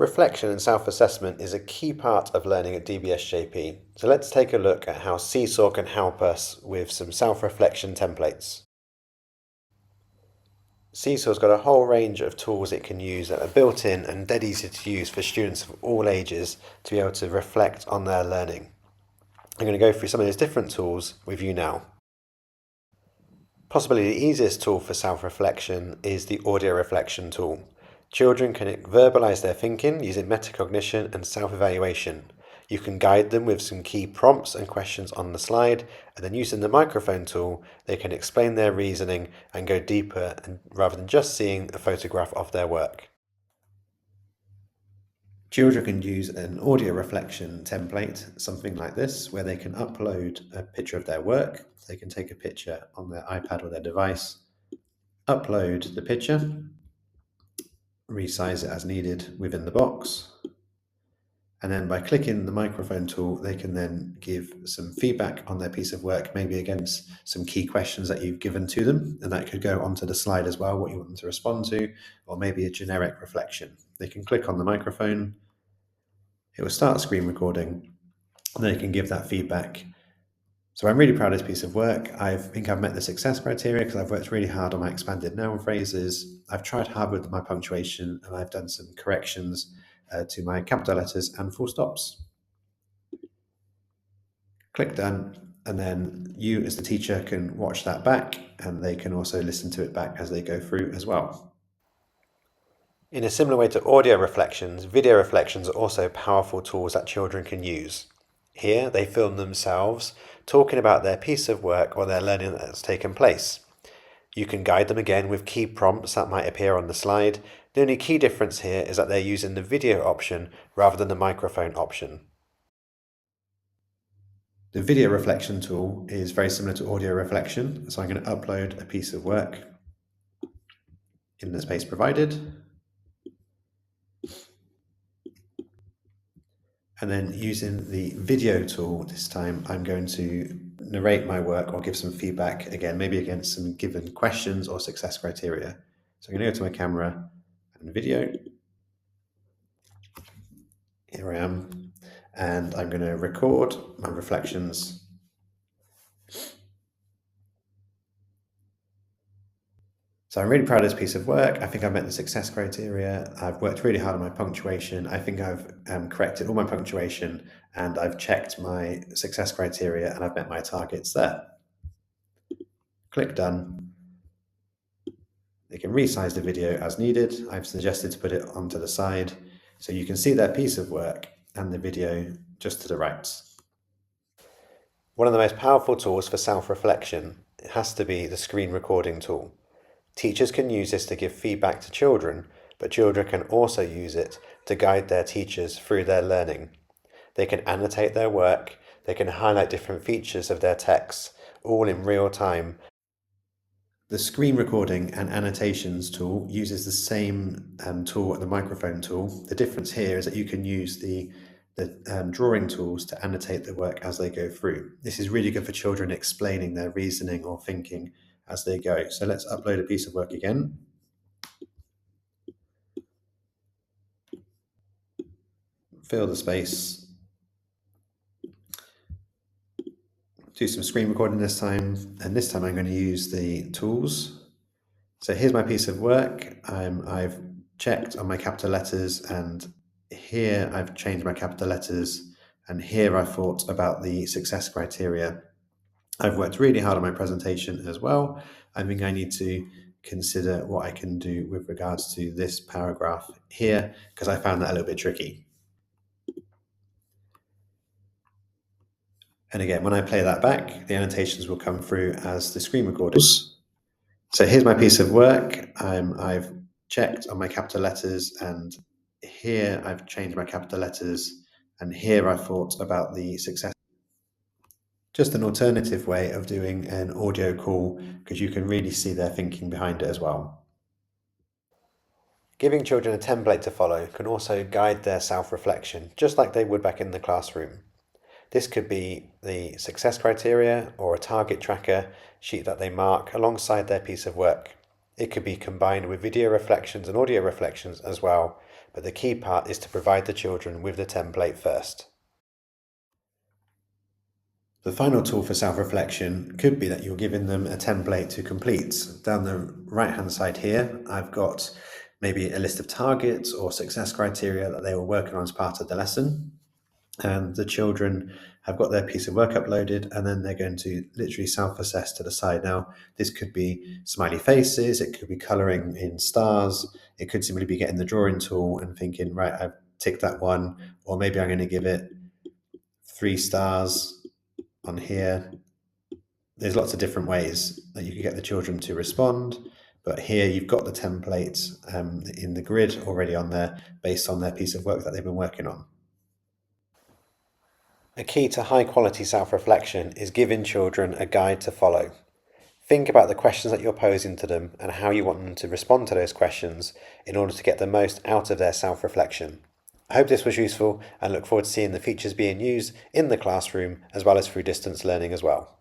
Reflection and self-assessment is a key part of learning at DBSJP, so let's take a look at how Seesaw can help us with some self-reflection templates. Seesaw's got a whole range of tools it can use that are built in and dead easy to use for students of all ages to be able to reflect on their learning. I'm going to go through some of those different tools with you now. Possibly the easiest tool for self-reflection is the audio reflection tool. Children can verbalize their thinking using metacognition and self-evaluation. You can guide them with some key prompts and questions on the slide, and then using the microphone tool, they can explain their reasoning and go deeper rather than just seeing a photograph of their work. Children can use an audio reflection template, something like this, where they can upload a picture of their work. They can take a picture on their iPad or their device, upload the picture, resize it as needed within the box, and then by clicking the microphone tool, they can then give some feedback on their piece of work, maybe against some key questions that you've given to them, and that could go onto the slide as well, what you want them to respond to, or maybe a generic reflection. They can click on the microphone, it will start screen recording, and they can give that feedback. So I'm really proud of this piece of work. I think I've met the success criteria because I've worked really hard on my expanded noun phrases. I've tried hard with my punctuation, and I've done some corrections to my capital letters and full stops. Click done, and then you as the teacher can watch that back, and they can also listen to it back as they go through as well. In a similar way to audio reflections, video reflections are also powerful tools that children can use. Here, they film themselves talking about their piece of work or their learning that's taken place. You can guide them again with key prompts that might appear on the slide. The only key difference here is that they're using the video option rather than the microphone option. The video reflection tool is very similar to audio reflection, so I'm going to upload a piece of work in the space provided. And then using the video tool this time, I'm going to narrate my work or give some feedback, again, maybe against some given questions or success criteria. So I'm going to go to my camera and video. Here I am, and I'm going to record my reflections. So I'm really proud of this piece of work. I think I've met the success criteria. I've worked really hard on my punctuation. I think I've corrected all my punctuation, and I've checked my success criteria, and I've met my targets there. Click done. They can resize the video as needed. I've suggested to put it onto the side so you can see their piece of work and the video just to the right. One of the most powerful tools for self-reflection has to be the screen recording tool. Teachers can use this to give feedback to children, but children can also use it to guide their teachers through their learning. They can annotate their work, they can highlight different features of their texts, all in real time. The screen recording and annotations tool uses the same tool as the microphone tool. The difference here is that you can use the drawing tools to annotate the work as they go through. This is really good for children explaining their reasoning or thinking as they go. So let's upload a piece of work again. Fill the space. Do some screen recording this time, and this time I'm going to use the tools. So here's my piece of work. I've checked on my capital letters, and here I've changed my capital letters, and here I thought about the success criteria. I've worked really hard on my presentation as well. I think I need to consider what I can do with regards to this paragraph here, because I found that a little bit tricky. And again, when I play that back, the annotations will come through as the screen recorders. So here's my piece of work. I've checked on my capital letters, and here I've changed my capital letters, and here I thought about the success. Just an alternative way of doing an audio call, because you can really see their thinking behind it as well. Giving children a template to follow can also guide their self-reflection, just like they would back in the classroom. This could be the success criteria or a target tracker sheet that they mark alongside their piece of work. It could be combined with video reflections and audio reflections as well, but the key part is to provide the children with the template first. The final tool for self-reflection could be that you're giving them a template to complete. Down the right-hand side here, I've got maybe a list of targets or success criteria that they were working on as part of the lesson. And the children have got their piece of work uploaded, and then they're going to literally self-assess to decide. Now, this could be smiley faces, it could be colouring in stars, it could simply be getting the drawing tool and thinking, right, I've ticked that one, or maybe I'm going to give it 3 stars on here. There's lots of different ways that you can get the children to respond, but here you've got the template in the grid already on there based on their piece of work that they've been working on. A key to high quality self-reflection is giving children a guide to follow. Think about the questions that you're posing to them and how you want them to respond to those questions in order to get the most out of their self-reflection. I hope this was useful and look forward to seeing the features being used in the classroom as well as through distance learning as well.